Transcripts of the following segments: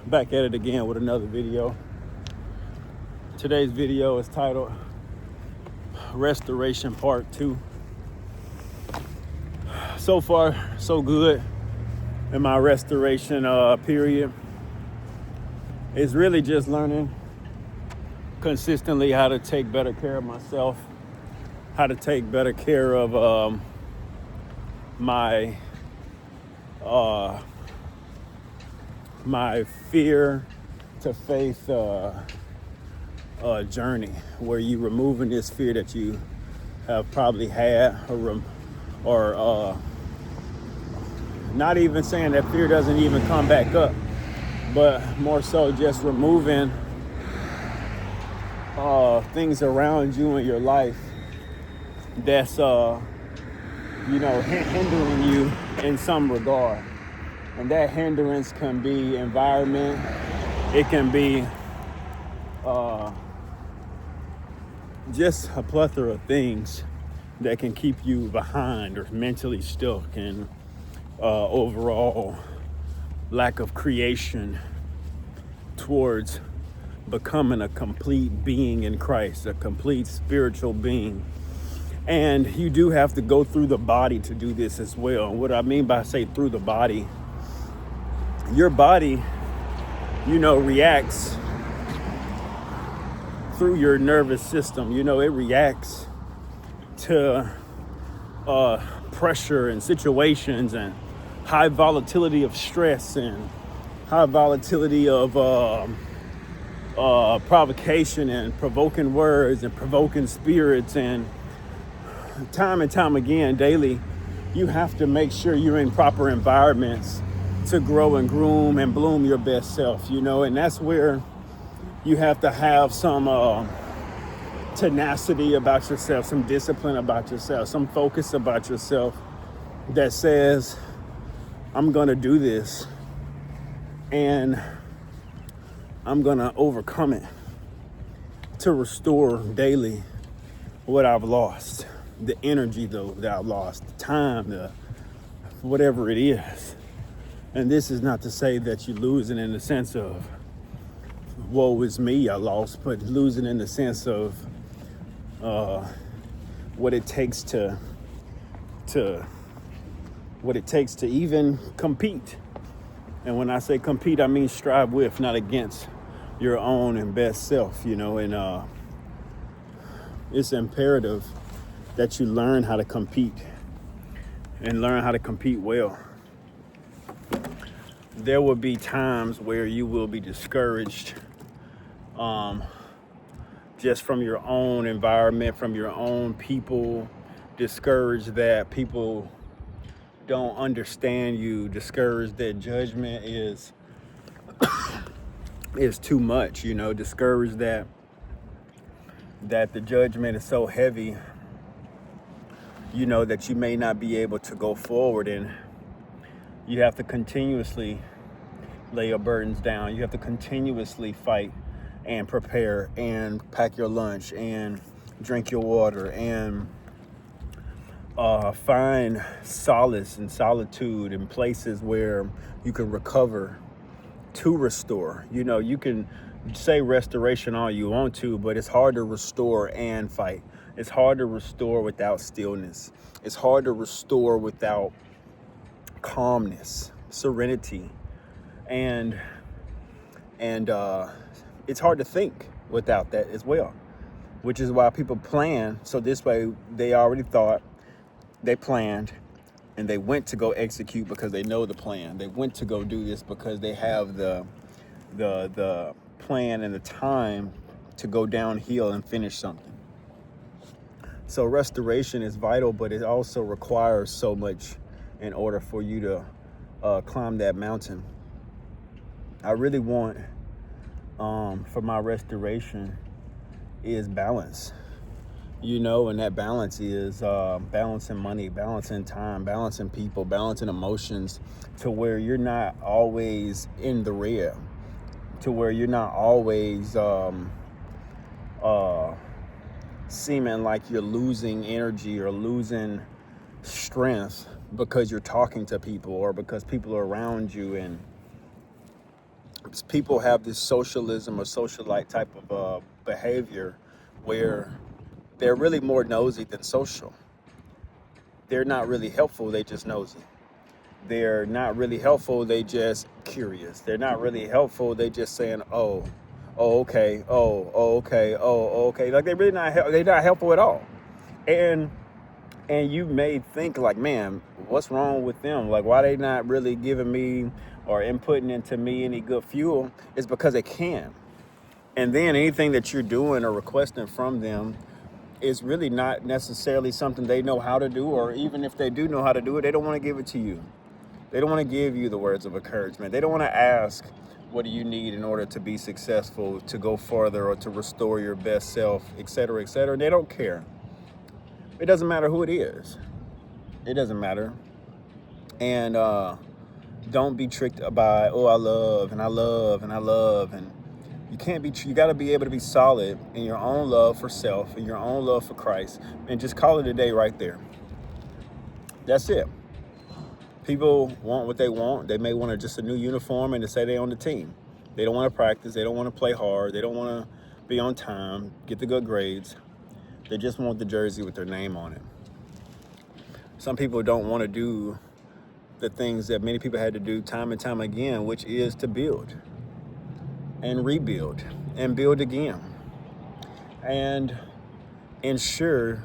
Back at it again with another video. Today's video is titled Restoration Part 2. So far, so good in my restoration period. It's really just learning consistently how to take better care of myself, how to take better care of my fear to faith journey, where you removing this fear that you have probably had, or not even saying that fear doesn't even come back up, but more so just removing things around you in your life that's hindering you in some regard. And that hindrance can be environment, it can be just a plethora of things that can keep you behind or mentally stuck, and overall lack of creation towards becoming a complete being in Christ, a complete spiritual being. And you do have to go through the body to do this as well. What I mean by say through the body, your body, reacts through your nervous system. It reacts to pressure and situations and high volatility of stress and high volatility of provocation and provoking words and provoking spirits. And time and time again, daily, you have to make sure you're in proper environments to grow and groom and bloom your best self, and that's where you have to have some tenacity about yourself, some discipline about yourself, some focus about yourself that says, I'm gonna do this and I'm gonna overcome it to restore daily what I've lost, the energy though that I've lost, the time, the whatever it is. And this is not to say that you're losing in the sense of, woe is me, I lost, but losing in the sense of what it takes to even compete. And when I say compete, I mean strive with, not against your own and best self, and it's imperative that you learn how to compete and learn how to compete well. There will be times where you will be discouraged just from your own environment, from your own people, discouraged that people don't understand you, discouraged that judgment is too much, discouraged that the judgment is so heavy, that you may not be able to go forward. And you have to continuously lay your burdens down. You have to continuously fight and prepare and pack your lunch and drink your water and find solace and solitude in places where you can recover to restore. You can say restoration all you want to, but it's hard to restore and fight. It's hard to restore without stillness. It's hard to restore without calmness, serenity, and it's hard to think without that as well, which is why people plan. So this way they already thought, they planned, and they went to go execute because they know the plan. They went to go do this because they have the plan and the time to go downhill and finish something. So restoration is vital, but it also requires so much in order for you to climb that mountain. I really want, for my restoration, is balance, and that balance is balancing money, balancing time, balancing people, balancing emotions, to where you're not always in the red, to where you're not always seeming like you're losing energy or losing strength because you're talking to people or because people are around you. And People have this socialism or socialite type of behavior where they're really more nosy than social. They're not really helpful, they just nosy. They're not really helpful, they just curious. They're not really helpful, they just saying, oh, okay, okay, okay. Like they're not helpful at all. And you may think like, man, what's wrong with them? Like, why they not really giving me or inputting into me any good fuel? It's because they can. And then anything that you're doing or requesting from them is really not necessarily something they know how to do, or even if they do know how to do it, they don't want to give it to you. They don't want to give you the words of encouragement. They don't want to ask, what do you need in order to be successful, to go further, or to restore your best self, et cetera, et cetera. They don't care. It doesn't matter who it is. It doesn't matter. And don't be tricked by, oh, I love, and I love, and I love. And you got to be able to be solid in your own love for self and your own love for Christ, and just call it a day right there. That's it. People want what they want. They may want just a new uniform and to say they're on the team. They don't want to practice. They don't want to play hard. They don't want to be on time, get the good grades. They just want the jersey with their name on it. Some people don't want to do the things that many people had to do time and time again, which is to build and rebuild and build again and ensure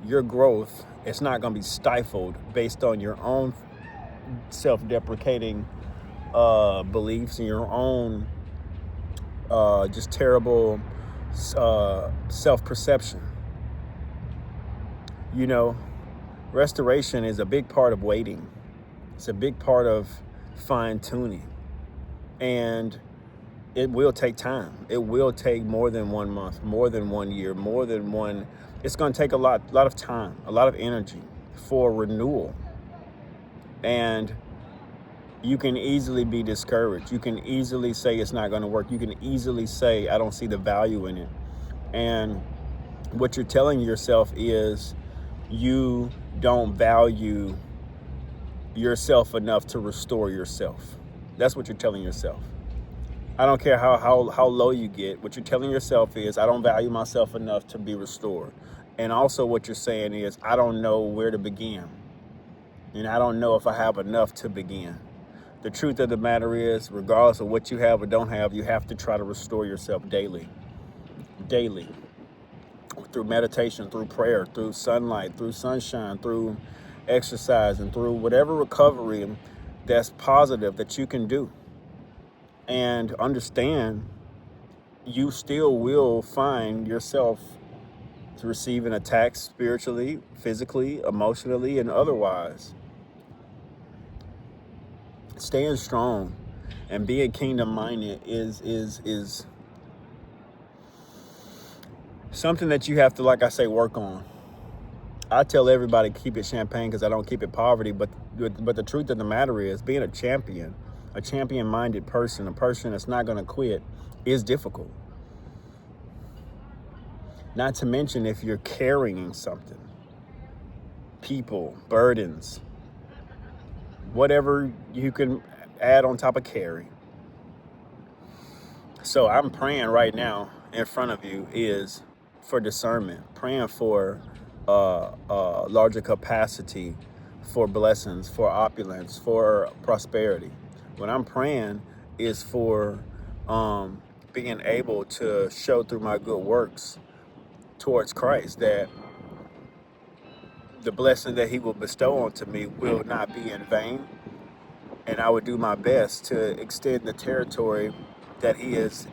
your growth is not going to be stifled based on your own self-deprecating beliefs and your own just terrible self-perception. You know, restoration is a big part of waiting. It's a big part of fine-tuning. And it will take time. It will take more than 1 month, more than 1 year, it's going to take a lot of time, a lot of energy for renewal. And you can easily be discouraged. You can easily say it's not going to work. You can easily say, I don't see the value in it. And what you're telling yourself is you don't value yourself enough to restore yourself. That's what you're telling yourself. I don't care how low you get. What you're telling yourself is, I don't value myself enough to be restored. And also what you're saying is, I don't know where to begin. And I don't know if I have enough to begin. The truth of the matter is, regardless of what you have or don't have, you have to try to restore yourself daily. Daily. Through meditation, through prayer, through sunlight, through sunshine, through exercise, and through whatever recovery that's positive that you can do. And understand, you still will find yourself receiving attacks spiritually, physically, emotionally, and otherwise. Staying strong and being kingdom-minded is something that you have to, like I say, work on. I tell everybody keep it champagne because I don't keep it poverty, but the truth of the matter is, being a champion-minded person, a person that's not going to quit, is difficult. Not to mention if you're carrying something, people, burdens, whatever you can add on top of carry. So I'm praying right now in front of you is for discernment, praying for larger capacity, for blessings, for opulence, for prosperity. What I'm praying is for being able to show through my good works towards Christ that the blessing that he will bestow onto me will not be in vain. And I would do my best to extend the territory that he has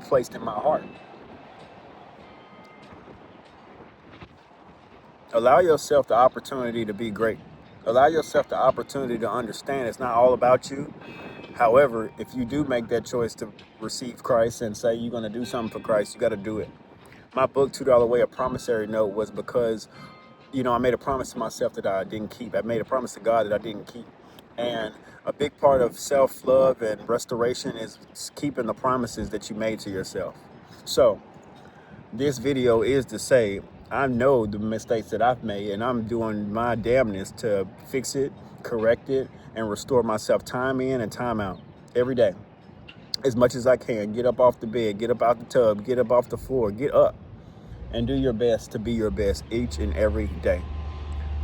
placed in my heart. Allow yourself the opportunity to be great. Allow yourself the opportunity to understand it's not all about you. However, if you do make that choice to receive Christ and say you're going to do something for Christ, you got to do it. My book, $2 Way, a promissory note, was because, I made a promise to myself that I didn't keep. I made a promise to God that I didn't keep. And a big part of self-love and restoration is keeping the promises that you made to yourself. So this video is to say, I know the mistakes that I've made, and I'm doing my damnness to fix it, correct it, and restore myself time in and time out every day. as much as I can. Get up off the bed, get up out the tub, get up off the floor, get up and do your best to be your best each and every day.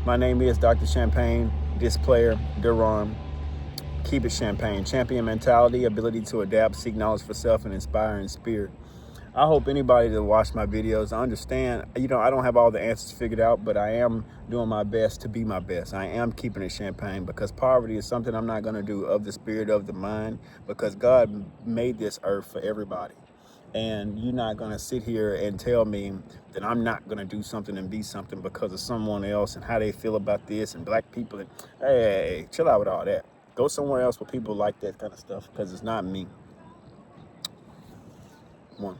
My name is Dr. Champagne, this player, Duran. Keep it champagne. Champion mentality, ability to adapt, seek knowledge for self, and inspire in spirit. I hope anybody that watch my videos, I understand, I don't have all the answers figured out, but I am doing my best to be my best. I am keeping it champagne because poverty is something I'm not going to do of the spirit, of the mind, because God made this earth for everybody. And you're not going to sit here and tell me that I'm not going to do something and be something because of someone else and how they feel about this and black people. And hey, chill out with all that. Go somewhere else where people like that kind of stuff because it's not me. One.